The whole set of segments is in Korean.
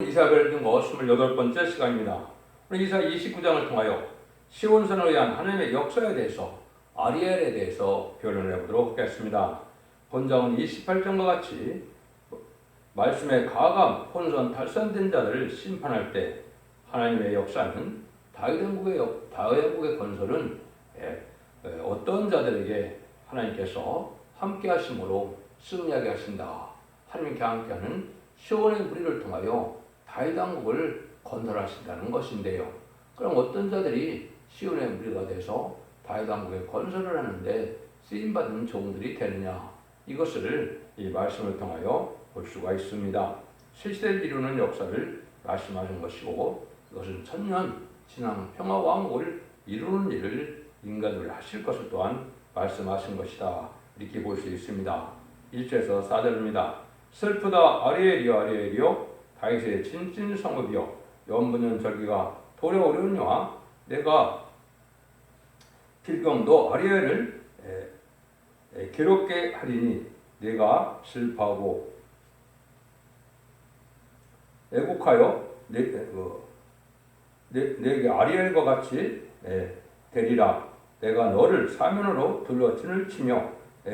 이사벨 등거 28번째 시간입니다. 오늘 이사 29장을 통하여 시온산을 위한 하나님의 역사에 대해서 아리엘에 대해서 변론을 해보도록 하겠습니다. 본장은 28장과 같이 말씀에 가감, 혼선, 탈선된 자들을 심판할 때 하나님의 역사는 다윗 왕국의 건설은 어떤 자들에게 하나님께서 함께 하심으로 승리하게 하신다. 하나님께 함께하는 시온의 무리를 통하여 다윗 왕국을 건설하신다는 것인데요. 그럼 어떤 자들이 시온의 무리가 돼서 다윗 왕국의 건설을 하는데 쓰임받은 종들이 되느냐, 이것을 이 말씀을 통하여 볼 수가 있습니다. 세시대를 이루는 역사를 말씀하신 것이고, 이것은 천년 진앙 평화 왕국을 이루는 일을 인간들이 하실 것을 또한 말씀하신 것이다, 이렇게 볼 수 있습니다. 1절에서 4절입니다. 슬프다 아리엘이여 아리엘이여, 다윗의 진진 성읍이여, 연분연 절기가 도래오려니와 내가 필경도 아리엘을 괴롭게 하리니 내가 슬퍼하고 애곡하여 내게 아리엘과 같이 되리라. 내가 너를 사면으로 둘러 진을 치며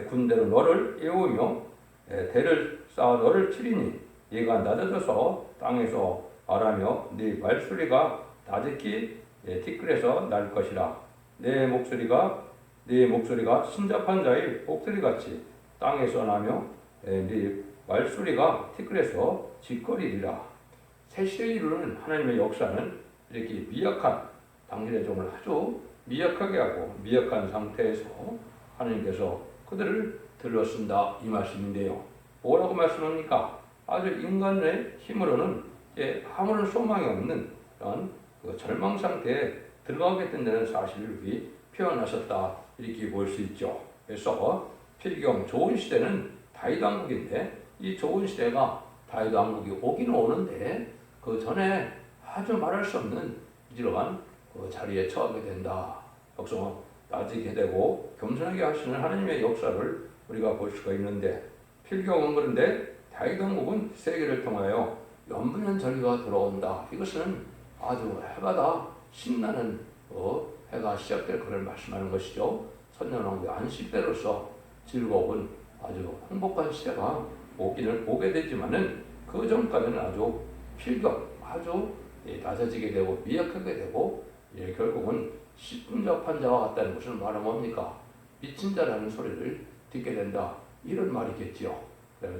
군대로 너를 에우며 대를 쌓아 너를 치리니 네가 낮아져서 땅에서 말하며 네 말소리가 낮게 티끌에서 날 것이라. 네 목소리가 신잡한 자의 목소리같이 땅에서 나며 네 말소리가 티끌에서 짓거리리라. 새시대에 이루는 하나님의 역사는 이렇게 미약한 당신의 종을 아주 미약하게 하고 미약한 상태에서 하나님께서 그들을 들러쓴다, 이 말씀인데요. 뭐라고 말씀합니까? 아주 인간의 힘으로는 아무런 소망이 없는 그런 절망 상태에 들어가게 된다는 사실을 표현하셨다, 이렇게 볼 수 있죠. 그래서 필경 좋은 시대는 다윗 왕국인데, 이 좋은 시대가 다윗 왕국이 오긴 오는데 그 전에 아주 말할 수 없는 이러한 자리에 처하게 된다. 여기서 낮게 되고 겸손하게 하시는 하나님의 역사를 우리가 볼 수가 있는데, 필경은 그런데 다윗 왕국은 세계를 통하여 연분연 절기가 들어온다. 이것은 아주 해마다 신나는 해가 시작될 것을 말씀하는 것이죠. 천년왕국의 안식대로서 즐거운 아주 행복한 시대가 오게 되지만은 그 전까지는 아주 필경, 아주 낮아지게 되고 미약하게 되고, 결국은 시분잡한 자와 같다는 것은 말은 뭡니까? 미친 자라는 소리를 듣게 된다, 이런 말이겠지요.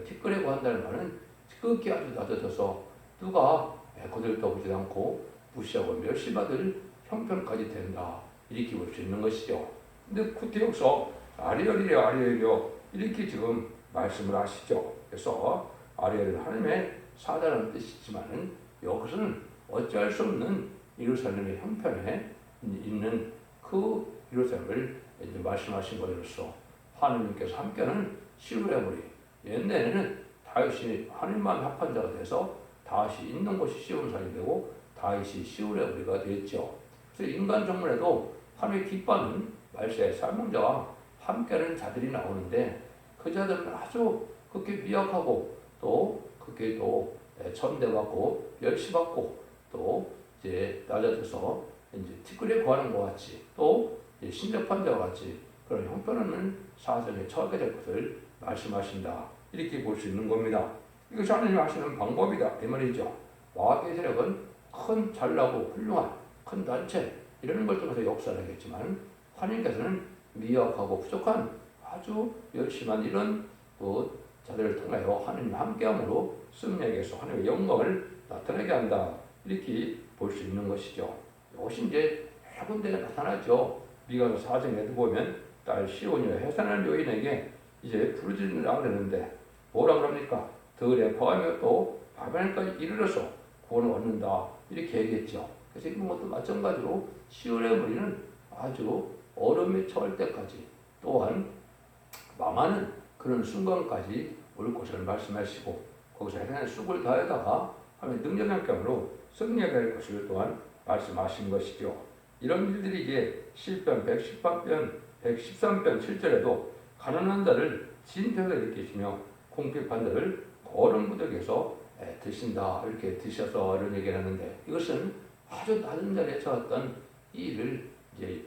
티끌이고 한다는 말은 지극히 아주 낮아져서 누가 거들떠 보지 않고 무시하고 멸시받을 형편까지 된다, 이렇게 볼 수 있는 것이죠. 근데 구태여서 아리엘이여 아리엘이여 이렇게 지금 말씀을 하시죠. 그래서 아리엘은 하나님의 사자라는 뜻이지만은 이것은 어찌할 수 없는 예루살렘의 형편에 있는 그 예루살렘을 이제 말씀하신 것으로서 하나님께서 함께하는 시온의 무리, 옛날에는 다윗이 하나님만 합한 자가 돼서 다윗이 있는 곳이 시온산이 되고 다윗이 시온의 무리가 되었죠. 그래서 인간 정문에도 하나님의 기뻐하는 말세의 사명자와 함께하는 자들이 나오는데, 그 자들은 아주 그렇게 미약하고 또 그렇게 또 천대받고 멸시받고 또 이제 낮아져서 이제 티끌에 구하는 것 같이 또 신접한 자와 같이 그런 형편없는 사정에 처하게 될 것을 말씀하신다, 이렇게 볼 수 있는 겁니다. 이것이 하나님이 하시는 방법이다, 이 말이죠. 마귀의 세력은 큰 잘나고 훌륭한 큰 단체 이런 걸 통해서 역사를 하겠지만, 하나님께서는 미약하고 부족한 아주 열심한 이런 자들을 통하여 하나님 함께함으로 승리하게 해서 하나님의 영광을 나타나게 한다, 이렇게 볼 수 있는 것이죠. 이것이 이제 해 군데에 나타나죠. 미가서 4장에도 보면 딸 시온이여 해산한 여인에게 이제 부르짖으라 그러는데 뭐라 그럽니까? 들에 거하며 또 바벨까지 이르러서 구원을 얻는다, 이렇게 얘기했죠. 그래서 이것도 마찬가지로 시온의 무리는 아주 어려움에 처할 때까지 또한 망하는 그런 순간까지 올 것을 말씀하시고, 거기서 해산의 쑥을 다에다가 하나님의 능력의 함께함으로 승리하게 될 것을 또한 말씀하신 것이죠. 이런 일들이 이제 시편 113편 7절에도 가난한 자를 진태가 일으키시며 궁핍한 자를 거른 부득에서 드신다 이렇게 드셔서 이런 얘기를 하는데 이것은 아주 낮은 자리에 처했던 이 일을 이제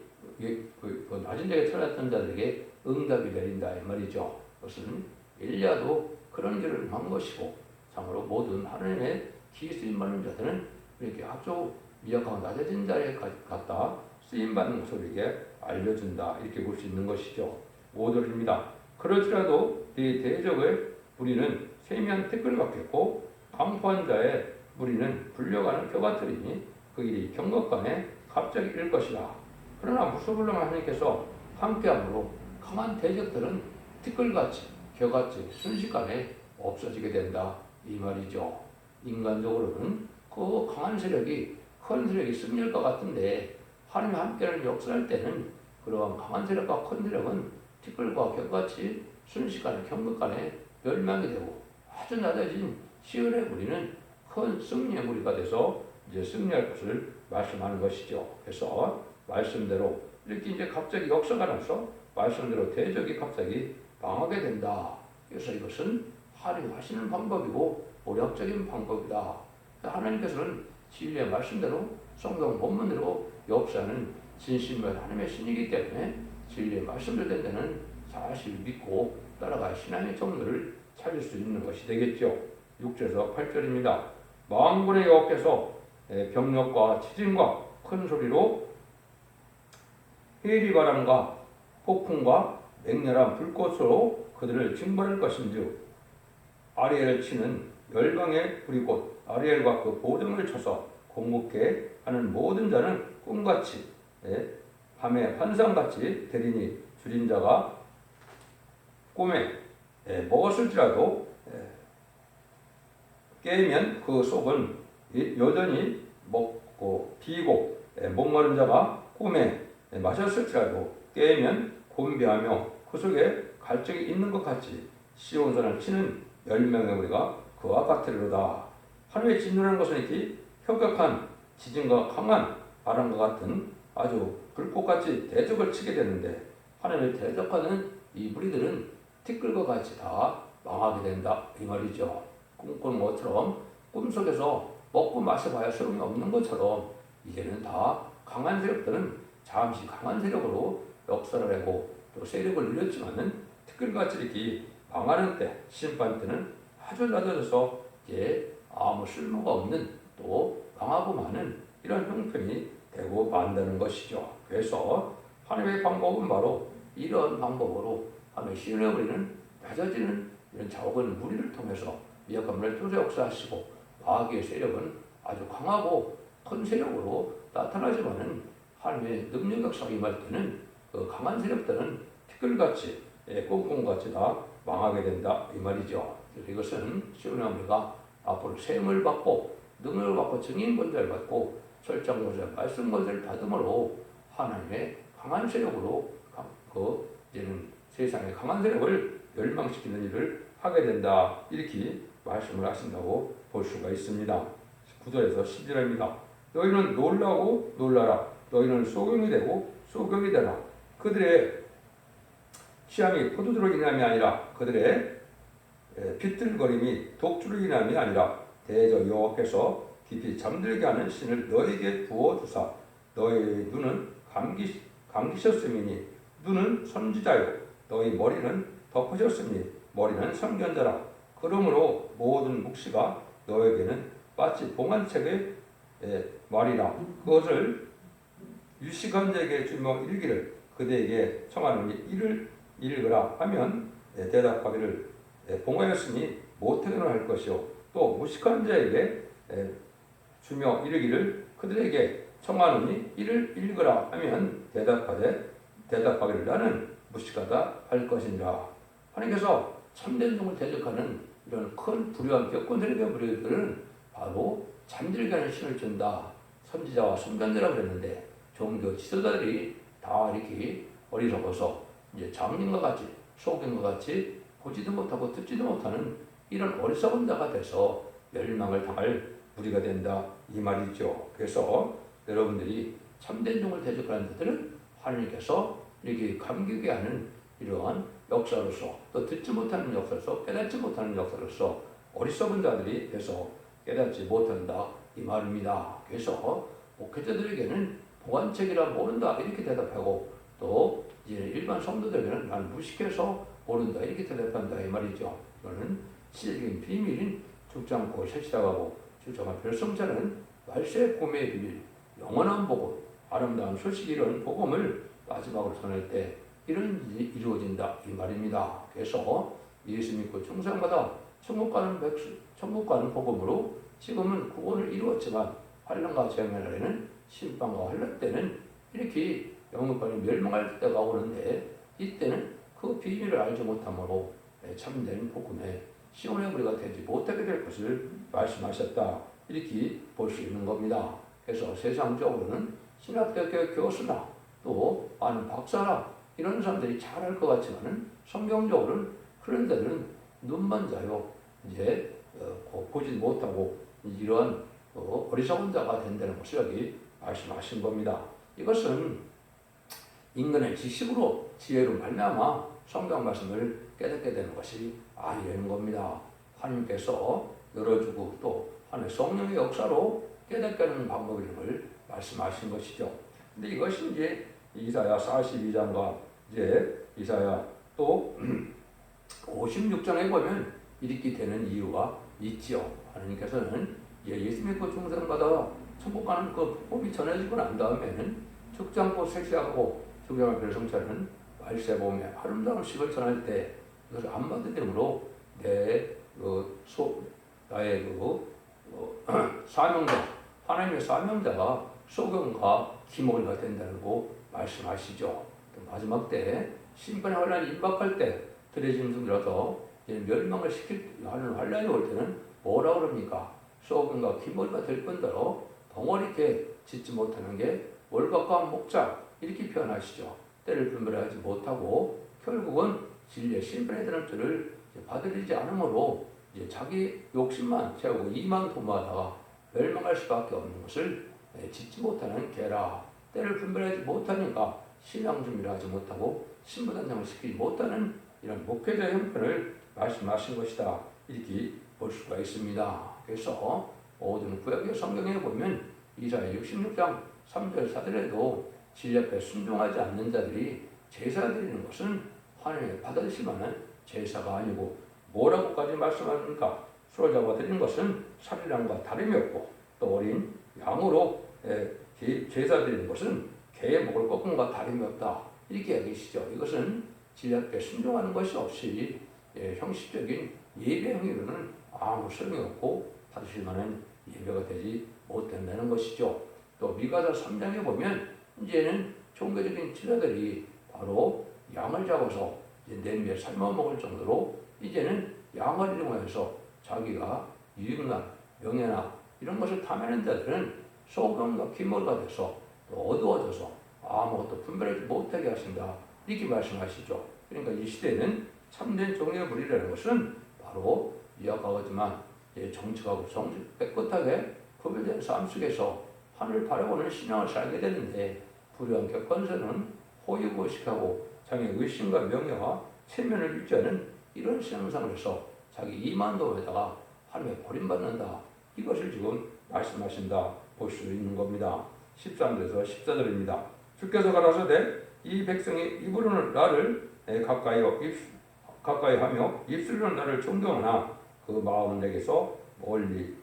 그 낮은 자리에 처했던 자들에게 응답이 내린다 이 말이죠. 그것은 엘리야도 그런 길을 한 것이고 참으로 모든 하나님의 귀 쓰임 받는 자들은 이렇게 아주 미약하고 낮아진 자리에 갔다 쓰임 받는 것을 우리에게 알려준다 이렇게 볼 수 있는 것이죠. 5절입니다. 그럴지라도 네 대적의 무리는 세미한 태클을 받겠고 강포한 자의 무리는 불려가는 겨 같으리니 그 일이 경각간에 갑자기 일 것이라. 그러나 무소불능한 하나님께서 함께함으로 강한 대적들은 티끌같이 겨같이 순식간에 없어지게 된다 이 말이죠. 인간적으로는 그 강한 세력이 큰 세력이 승리할 것 같은데 하나님이 함께하는 역사할 때는 그러한 강한 세력과 큰 세력은 티끌과 겨같이 순식간에 경각간에 멸망이 되고 아주 낮아진 시온의 무리는 큰 승리의 무리가 돼서 이제 승리할 것을 말씀하는 것이죠. 그래서 말씀대로 이렇게 이제 갑자기 역사가 나서 말씀대로 대적이 갑자기 망하게 된다. 그래서 이것은 하나님 하시는 방법이고 모략적인 방법이다. 하나님께서는 진리의 말씀대로 성경 본문대로 역사는 진심과 하나님의 신이기 때문에 진리의 말씀대로 된 데는 사실 믿고 따라가 신앙의 정도를 찾을 수 있는 것이 되겠죠. 6절에서 8절입니다. 만군의 여호와께서 병력과 지진과 큰 소리로 해리바람과 폭풍과 맹렬한 불꽃으로 그들을 징벌할 것인즉 아리엘을 치는 열방의 불이 곧 아리엘과 그 보정을 쳐서 공격해 하는 모든 자는 꿈같이 밤에 환상같이 되리니 줄인 자가 꿈에 먹었을지라도 깨면 그 속은 여전히 먹고 비고 목마른 자가 꿈에 마셨을지라도 깨면 곤비하며 그 속에 갈증이 있는 것 같이 시온산을 치는 10명의 무리가 그와 같으리로다. 하늘의 진노라는 것은 이렇게 혁혁한 지진과 강한 바람과 같은 아주 불꽃같이 대적을 치게 되는데 하나님을 대적하는 이 무리들은 티끌과 같이 다 망하게 된다 이 말이죠. 꿈꾸는 것처럼 꿈속에서 먹고 마셔봐야 소용이 없는 것처럼 이제는 다 강한 세력들은 잠시 강한 세력으로 역사를 하고 또 세력을 늘렸지만은 티끌같이 이렇게 망하는 때 심판 때는 아주 낮아져서 이제 아무 쓸모가 없는 또 망하고 마는 이런 형편이 되고 만다는 것이죠. 그래서 하나님의 방법은 바로 이런 방법으로 하나님의 시온의 무리는 낮아지는 이런 작은 무리를 통해서 미약한 물을 통해서 역사하시고 마귀의 세력은 아주 강하고 큰 세력으로 나타나지만은 하나님의 능력 역사가 임할 때는 그 강한 세력들은 티끌같이 꽁꽁같이 다 망하게 된다 이 말이죠. 그래서 이것은 시온의 무리가 앞으로 세움을 받고 능력을 받고 증인 권세를 받고 설정 권세를 말씀 권세를 받음으로 하나님의 강한 세력으로 그 이제는 세상의 강한 세력을 멸망시키는 일을 하게 된다 이렇게 말씀을 하신다고 볼 수가 있습니다. 9절에서 10절입니다. 너희는 놀라고 놀라라. 너희는 소경이 되고 소경이 되라. 그들의 취함이 포도주로 인함이 아니라 그들의 비틀거림이 독주로 인함이 아니라 대저 여호와께서 깊이 잠들게 하는 신을 너희에게 부어주사 너희 눈은 감기셨음이니 눈은 선지자요 너희 머리는 덮으셨으니 머리는 선견자라. 그러므로 모든 묵시가 너에게는 마치 봉안책의 말이라. 그것을 유식한 자에게 주며 이르기를 그대에게 청하노니 이를 읽으라 하면 대답하기를 봉하였으니 못하게는 할 것이요 또 무식한 자에게 주며 이르기를 그들에게 청하노니 이를 읽으라 하면 대답하기를 나는 무식하다 할 것이니라. 하나님께서 참된 종을 대적하는 이런 큰 불의와 격권세력의 무리들은 바로 잠들게 하는 신을 준다. 선지자와 선견자라고 그랬는데 종교 지도자들이 다 이렇게 어리석어서 이제 장님과 같이 속인과 같이 보지도 못하고 듣지도 못하는 이런 어리석은 자가 돼서 멸망을 당할 무리가 된다 이 말이죠. 그래서 여러분들이 참된 종을 대적하는 자들은 하나님께서 이렇게 감기게 하는 이러한 역사로서 또 듣지 못하는 역사로서 깨닫지 못하는 역사로서 어리석은 자들이 돼서 깨닫지 못한다 이 말입니다. 그래서 목회자들에게는 보관책이라 모른다 이렇게 대답하고 또 이제 일반 성도들에게는 난 무식해서 모른다 이렇게 대답한다 이 말이죠. 이거는 지적인 비밀인 죽지 않고 셋이라고 주장한 별성자는 말세 봄의 비밀 영원한 복음 아름다운 소식 이런 복음을 마지막으로 전할 때 이런 일이 이루어진다 이 말입니다. 그래서 예수 믿고 충성받아 천국 가는 복음으로 지금은 구원을 이루었지만 환난과 재앙의 날에는 심판과 환난 때는 이렇게 영혼까지 멸망할 때가 오는데 이때는 그 비밀을 알지 못함으로 참된 복음에 시온의 무리가 되지 못하게 될 것을 말씀하셨다 이렇게 볼 수 있는 겁니다. 그래서 세상적으로는 신학대학교 교수나 또 아는 박사나 이런 사람들이 잘할 것 같지만은 성경적으로는 그런 데는 눈만 자요 이제 보지 못하고 이런 어리석은 자가 된다는 것을 여기 말씀하신 겁니다. 이것은 인간의 지식으로 지혜로 말미암아 성경 말씀을 깨닫게 되는 것이 아니라는 겁니다. 하나님께서 열어주고 또 하나님의 성령의 역사로 깨닫게 하는 방법이라는 걸 말씀하신 것이죠. 근데 이것이 이제 이사야 42장과 이제 이사야 또 56장에 보면 이렇게 되는 이유가 있지요. 하나님께서는 예수 믿고 충성받아 천국 가는 그 복음이 전해지고 난 다음에는 죽지 않고 섹시하고 주경의 별성자는 말세봄에 아름다운 식을 전할 때 이것을 안 받으므로 나의 사명자 하나님의 사명자가 소경과 기목이가 된다고 말씀하시죠. 마지막 때 심판의 환란이 임박할 때 들여진 중이라서 멸망을 하는 환란이 올 때는 뭐라 그럽니까? 소금과 기머리가 될 뿐더러 덩어리게 짓지 못하는 게 월박과 목자 이렇게 표현하시죠. 때를 분별하지 못하고 결국은 진리의 심판에 대한 뜻을 받아들이지 않으므로 이제 자기 욕심만 채우고 이만 도모하다가 멸망할 수밖에 없는 것을 짓지 못하는 개라. 때를 분별하지 못하니까 신앙 준비를 하지 못하고 신부단장을 시키지 못하는 이런 목회자 형편을 말씀하신 것이다. 이렇게 볼 수가 있습니다. 그래서 모든 구약의 성경에 보면 이사야 66장 3절 4절에도 진리 앞에 순종하지 않는 자들이 제사 드리는 것은 하나님의 받아들일 만한 제사가 아니고 뭐라고까지 말씀합니까? 수로 잡아 드리는 것은 살이랑과 다름이 없고 또 어린 양으로 제사 드리는 것은 개의 목을 꺾음과 다름이 없다. 이렇게 얘기하시죠. 이것은 진리 앞에 순종하는 것이 없이 형식적인 예배 행위로는 아무 소용이 없고 받으실 만한 예배가 되지 못된다는 것이죠. 또 미가서 3장에 보면 이제는 종교적인 지도자들이 바로 양을 잡아서 냄비에 삶아 먹을 정도로 이제는 양을 이용해서 자기가 유익나 명예나 이런 것을 탐하는 자들은 소금과 기머리가 돼서 또 어두워져서 아무것도 분별하지 못하게 하신다. 이렇게 말씀하시죠. 그러니까 이 시대는 참된 종의 무리라는 것은 바로 이야기하지만 정직하고 깨끗하게 구별된 삶 속에서 하늘 바라보는 신앙을 살게 되는데 불의한 객관서는 호의무식하고 자기 의심과 명예와 체면을 유지하는 이런 신앙생활을 해서 자기 이만도에다가 하나님의 버림받는다. 이것을 지금 말씀하신다 볼 수 있는 겁니다. 13절에서 14절입니다. 주께서 가라사대 이 백성이 입으로는 나를 가까이 하며 입술로는 나를 존경하나 그 마음은 내게서 멀리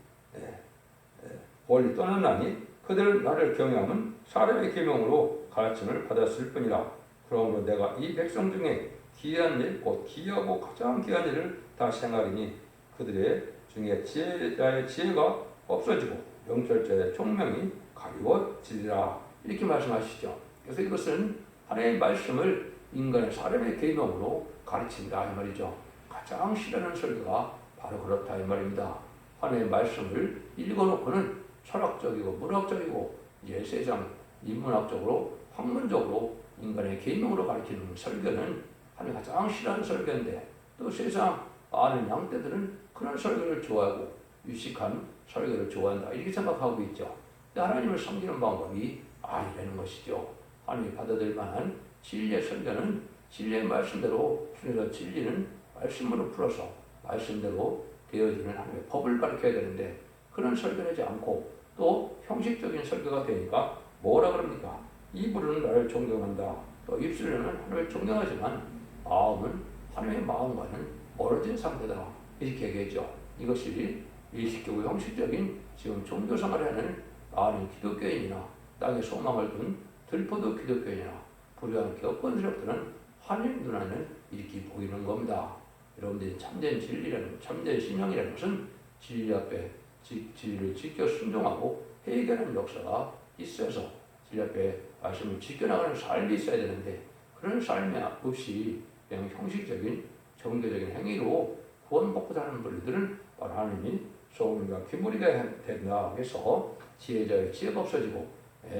떠났나니 그들은 나를 경외함은 사람의 계명으로 가르침을 받았을 뿐이라. 그러므로 내가 이 백성 중에 기이한 일, 곧 기이하고 가장 기이한 일을 다 행하리니 그들의 중에 지혜자의 지혜가 없어지고 명철자의 총명이 가리워지리라. 이렇게 말씀하시죠. 그래서 이것은 하나님의 말씀을 인간의 사람의 계명으로 가르친다 이 말이죠. 가장 싫어하는 설교가 바로 그렇다 이 말입니다. 하나님의 말씀을 읽어놓고는 철학적이고 문학적이고 이제 세상 인문학적으로 학문적으로 인간의 계명으로 가르치는 설교는 하나님 가장 싫어하는 설교인데 또 세상 아는 양떼들은 그런 설교를 좋아하고 유식한 설교를 좋아한다 이렇게 생각하고 있죠. 근데 하나님을 섬기는 방법이 아니라는 것이죠. 하나님이 받아들일 만한 진리의 설교는 진리의 말씀대로 그래서 진리는 말씀으로 풀어서 말씀대로 되어지는 하나님의 법을 가르쳐야 되는데 그런 설교를 하지 않고 또 형식적인 설교가 되니까 뭐라 그럽니까? 입으로는 나를 존경한다. 또 입술로는 하나님을 존경하지만 마음은 하나님의 마음과는 멀어진 상태다. 이렇게 얘기했죠. 이것이 일식적이고 형식적인 지금 종교생활을 하는 많은 기독교인이나 땅에 소망을 둔 들포도 기독교인이나 불의한 교권 세력들은 하나님 눈에는 이렇게 보이는 겁니다. 여러분들이 참된 진리라는 참된 신앙이라는 것은 진리 앞에 진리를 지켜 순종하고 해결하는 역사가 있어서 진리 앞에 말씀을 지켜나가는 삶이 있어야 되는데 그런 삶이 없이 그냥 형식적인 종교적인 행위로 구원받고자 하는 분들은 바로 하나님이 소금과 기물이가 된다 해서 지혜자의 지혜가 없어지고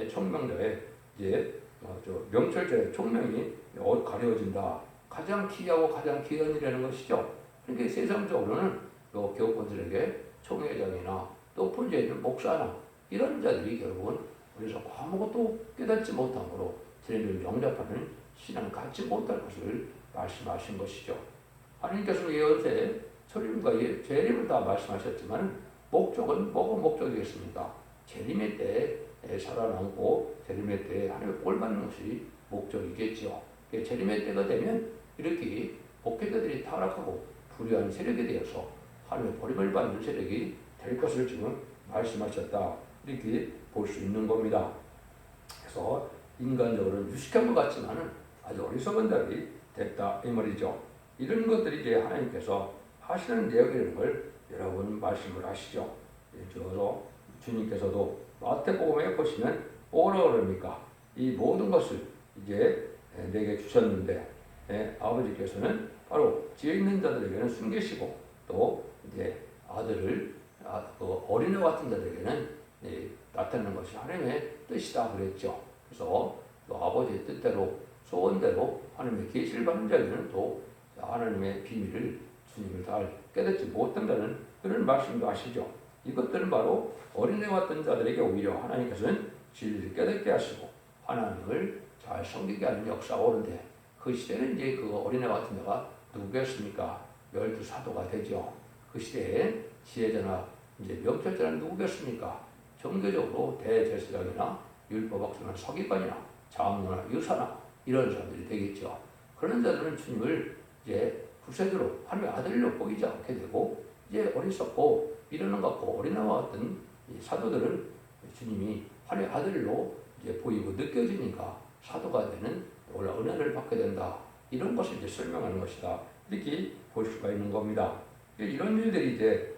총명자의 이제 명철자의 총명이 가려워진다. 가장 기이하고 가장 귀한 일이라는 것이죠. 그러니까 세상적으로는 교권들에게 총회장이나 높은 데 있는 목사나 이런 자들이 결국은 그래서 아무것도 깨닫지 못함으로 진리를 영접하는 신앙을 갖지 못할 것을 말씀하신 것이죠. 하나님께서는 예언서에 초림과 재림을 다 말씀하셨지만 목적은 뭐가 목적이겠습니까? 재림의 때에 살아남고 재림의 때에 하나님의 꼴 받는 것이 목적이겠죠. 재림의 때가 되면 이렇게 목회자들이 타락하고 불의한 세력이 되어서 하나님의 버림을 받는 세력이 될 것을 지금 말씀하셨다. 이렇게 볼 수 있는 겁니다. 그래서 인간적으로는 유식한 것 같지만 아주 어리석은 자들이 됐다 이 말이죠. 이런 것들이 이제 하나님께서 하시는 내용이라는 걸 여러분 말씀을 하시죠. 그래서 주님께서도 마태복음에 보시면 뭐라 그럽니까? 이 모든 것을 이제 내게 주셨는데 아버지께서는 바로 지혜 있는 자들에게는 숨기시고 또 이제 아들을 어린애 같은 자들에게는 나타내는 것이 하나님의 뜻이다 그랬죠. 그래서 또 아버지의 뜻대로 소원대로 하나님의 계시를 받는 자에게는 또 하나님의 비밀을 주님을 잘 깨닫지 못한다는 그런 말씀도 하시죠. 이것들은 바로 어린애 같은 자들에게 오히려 하나님께서는 진리를 깨닫게 하시고 하나님을 잘 섬기게 하는 역사가 오는데 그 시대는 이제 그 어린애 같은 자가 누구겠습니까? 12사도가 되죠. 그 시대에 지혜자나 이제 명철자는 누구겠습니까? 종교적으로 대제사장이나 율법학자나 서기관이나 장로나 유사나 이런 사람들이 되겠죠. 그런 자들은 주님을 이제 구세주로 하나님의 아들로 보이지 않게 되고 이제 어리석고 미련한 것 같고 어린아이와 같은 이 사도들은 주님이 하나님의 아들로 이제 보이고 느껴지니까 사도가 되는 원래 은혜를 받게 된다. 이런 것을 이제 설명하는 것이다. 이렇게 볼 수가 있는 겁니다. 이런 일들이 이제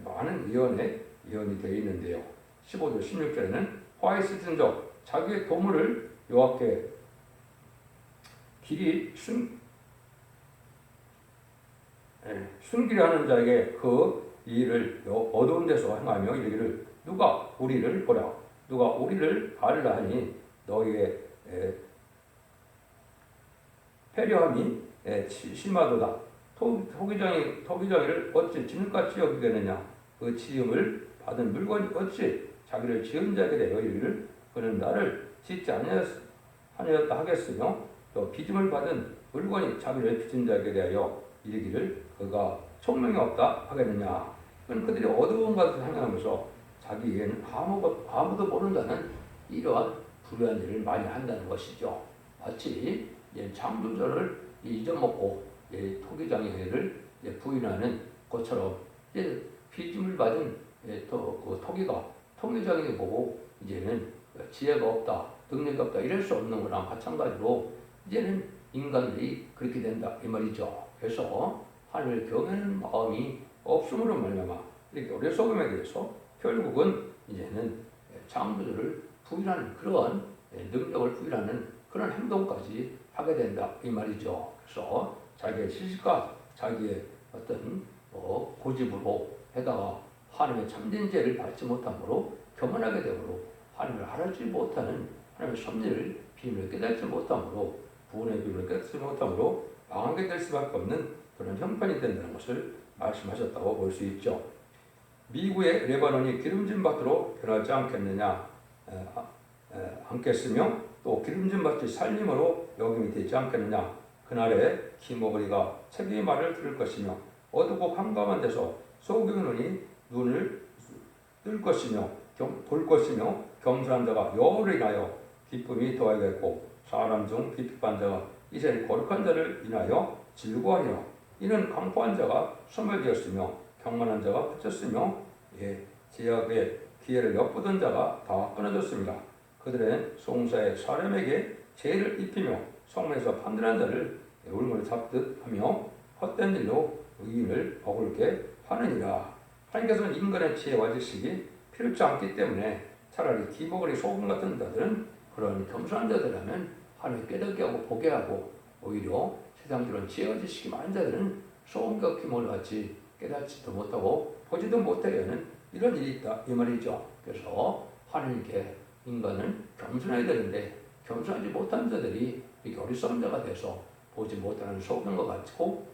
많은 예언이 되어 있는데요. 15절 16절에는 화에 쓰든 적 자기의 도물을 여호와께 길이 숨기려 하는 자에게 그 일을 어두운 데서 행하며 이르기를 누가 우리를 보라 누가 우리를 가르라 하니 너희의 패려함이 심하도다. 토기장이를 어찌 진흙같이 여기겠느냐. 그 지음을 받은 물건이 어찌 자기를 지은 자에게 대하여 이르기를 그는 나를 짓지 아니하였다 하겠으며 또 빚음을 받은 물건이 자기를 빚은 자에게 대하여 이르기를 그가 총명이 없다 하겠느냐. 그들이 어두운 것을 행하면서 자기에는 아무도 모른다는 이러한 불의한 일을 많이 한다는 것이죠. 마치 창조주를 잊어먹고 토기장애를 부인하는 것처럼 빚짐을 받은 그 토기가 토기장애 보고 이제는 지혜가 없다, 능력이 없다 이럴 수 없는 거랑 마찬가지로 이제는 인간들이 그렇게 된다 이 말이죠. 그래서 하나님을 경외하는 마음이 없음으로 말미암아 이렇게 어리석음에 대해서 결국은 이제는 창조주를 부인하는 그런 능력을 부인하는 그런 행동까지 하게 된다 이 말이죠. 그래서 자기의 지식과 자기의 어떤 고집으로 해다가 하나님의 참된 죄를 받지 못함으로 교만하게 되므로 하나님을 알지 못하는 하나님의 섭리를 비밀을 깨닫지 못함으로 구원의 비밀을 깨닫지 못함으로 망하게 될 수밖에 없는 그런 형편이 된다는 것을 말씀하셨다고 볼 수 있죠. 미국의 레바논이 기름진 밭으로 변하지 않겠으며 또 기름진 밭이 살림으로 여김이 되지 않겠느냐. 그날에 기머거리가 책임의 말을 들을 것이며 어두고 캄캄한 데서 속이는 눈이 눈을 뜰 것이며 볼 것이며 겸손한 자가 여호와를 인하여 기쁨이 더하겠고 사람 중 비핍한 자가 이제 거룩한 자를 인하여 즐거워하리라. 이는 강포한 자가 소멸되었으며 경건한 자가 그쳤으며 제약의 기회를 엿보던 자가 다 끊어졌습니다. 그들은 송사의 사람에게 죄를 입히며 성문에서 판단한 자를 울음을 잡듯 하며 헛된 일로 의인을 억울게 하느니라. 하나님께서는 인간의 지혜와 지식이 필요치 않기 때문에 차라리 기복거리 소금 같은 자들은 그런 겸손한 자들이라면 하나님 깨닫게 하고 보게 하고, 오히려 세상적으로는 지혜와 지식이 많은 자들은 소금과 기목을 같이 깨닫지도 못하고 보지도 못하게 하는 이런 일이 있다 이 말이죠. 그래서 하나님께 인간은 겸손해야 되는데 겸손하지 못한 자들이 이렇게 어리석은 자가 돼서 보지 못하는 소금과 같고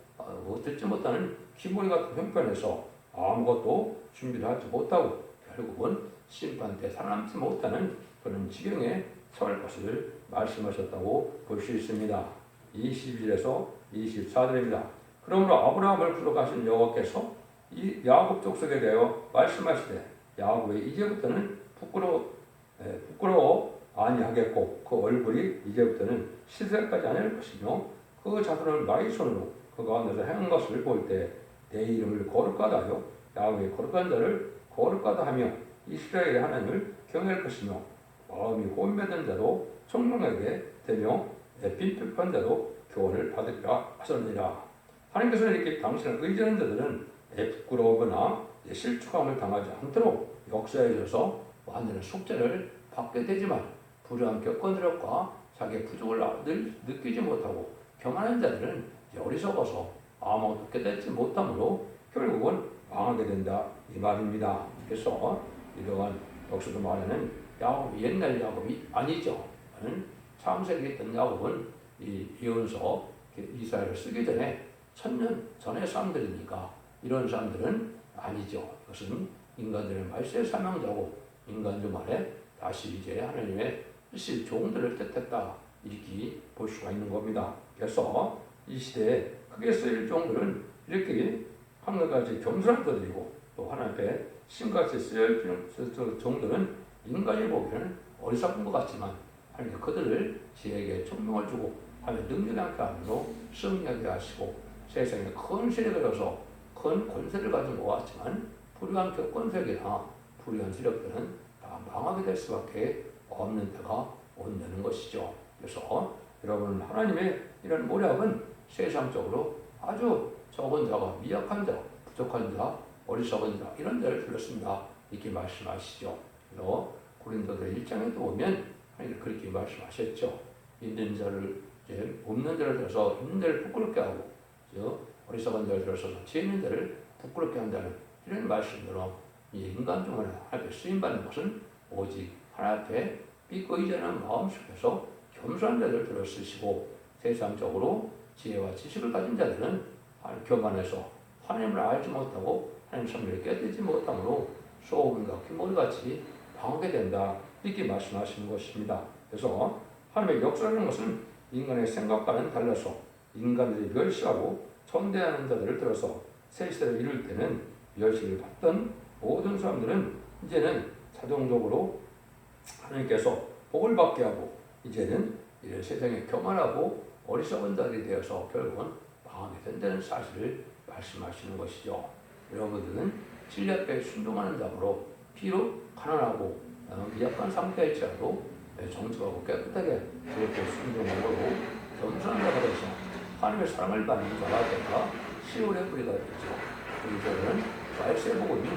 듣지 못하는 기목이 같은 형편에서 아무것도 준비를 하지 못하고 결국은 심판 때 살아남지 못하는 그런 지경에 처할 것을 말씀하셨다고 볼 수 있습니다. 22절에서 24절입니다. 그러므로 아브라함을 부족하신 여호와께서 이 야곱 족속에 대하여 말씀하시되 야곱이 이제부터는 부끄러워 아니하겠고 그 얼굴이 이제부터는 시세까지 아니할 것이며 그 자손을 나의 손으로 그 가운데서 행한 것을 볼 때 내 이름을 거룩하다 하여 야곱의 거룩한 자를 거룩하다 하며 이스라엘의 하나님을 경외할 것이며 마음이 혼매된 자도 청명하게 되며 빈핍한 자도 교훈을 받으리라 하셨느니라. 하나님께서는 이렇게 당신을 의지하는 자들은 부끄러우거나 실축함을 당하지 않도록 역사해줘서 완전한 속죄를 받게 되지만 불우한 겪어들었과 자기의 부족을 늘 느끼지 못하고 경안한 자들은 어리석어서 아무것도 깨닫지 못함으로 결국은 망하게 된다 이 말입니다. 그래서 이러한 역사도 말하는 야곱이 옛날 야곱이 아니죠. 창세기에 있던 야곱은 이 예언서 이스라엘을 쓰기 전에 1000년 전의 사람들이니까 이런 사람들은 아니죠. 이것은 인간들의 말세의 사명자고 인간 중 안에 다시 이제 하나님의 쓰실 종들을 뜻했다 이렇게 볼 수가 있는 겁니다. 그래서 이 시대에 크게 쓰일 종들은 이렇게 하늘같이 겸손한 자들이고 또 하나님 앞에 신같이 쓰일 종들은 인간이 보기에는 어리석은 것 같지만 하나님 그들을 지혜에게 총명을 주고 하나님 능력이 않게 함으로 승리하게 하시고 세상에 큰 세력을 얻어서 큰 권세를 가진 것 같지만 불의한 권세력이나 불의한 세력들은 다 망하게 될 수밖에 없는 때가 온다는 것이죠. 그래서 여러분 하나님의 이런 모략은 세상적으로 아주 적은 자가 미약한 자, 부족한 자, 어리석은 자 이런 자를 들었습니다. 이렇게 말씀하시죠. 그래서 고린도서 1장에도 보면 하나님 그렇게 말씀하셨죠. 있는 자를 이제 없는 자를 들어서 있는 자를 부끄럽게 하고 어리석은 자를 들어서 지혜 있는 자를 부끄럽게 한다는 이런 말씀으로 이 인간 중에 하나님께 쓰임받는 것은 오직 하나님 앞에 믿고 의지하는 마음 속에서 겸손한 자들을 들어 쓰시고 세상적으로 지혜와 지식을 가진 자들은 교만해서 하나님을 알지 못하고 하나님 성령을 깨닫지 못함으로 소금과 기mol같이 방하게 된다 이렇게 말씀하시는 것입니다. 그래서 하나님의 역사라는 것은 인간의 생각과는 달라서 인간들이 멸시하고 천대하는 자들을 들어서 새 시대를 이룰 때는 멸시를 받던 모든 사람들은 이제는 자동적으로 하나님께서 복을 받게 하고 이제는 이런 세상에 교만하고 어리석은 자들이 되어서 결국은 망하게 된다는 사실을 말씀하시는 것이죠. 여러분들은 진리 앞에 순종하는 자로 비록 가난하고 미약한 상태일지라도 정직하고 깨끗하게 그렇게 순종하고 겸손한 자가 되서 하나님의 사랑을 받는 자가 되가 시온의 뿌리가 되죠. 그리고는 말세 복음이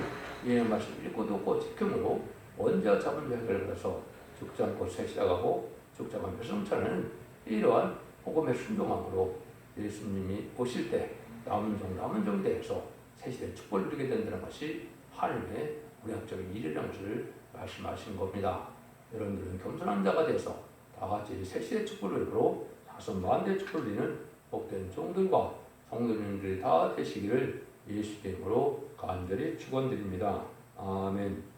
예언 말씀 읽고 듣고 지킴으로 언제와 잡은 자를 해서 죽지 않고 새 시작하고 죽지 않고 승천하는 이러한 복음의 순종함으로 예수님이 오실 때 남은 종이 되어서 새 시대의 축복을 누리게 된다는 것이 하나님의 우리학적인 일이라는 것을 말씀하신 겁니다. 여러분들은 겸손한 자가 돼서 다 같이 새 시대의 축복을 누리고 다섯 만대의 축복을 누리는 복된 종들과 성도님들이 다 되시기를 예수 이름으로 간절히 축원드립니다. 아멘.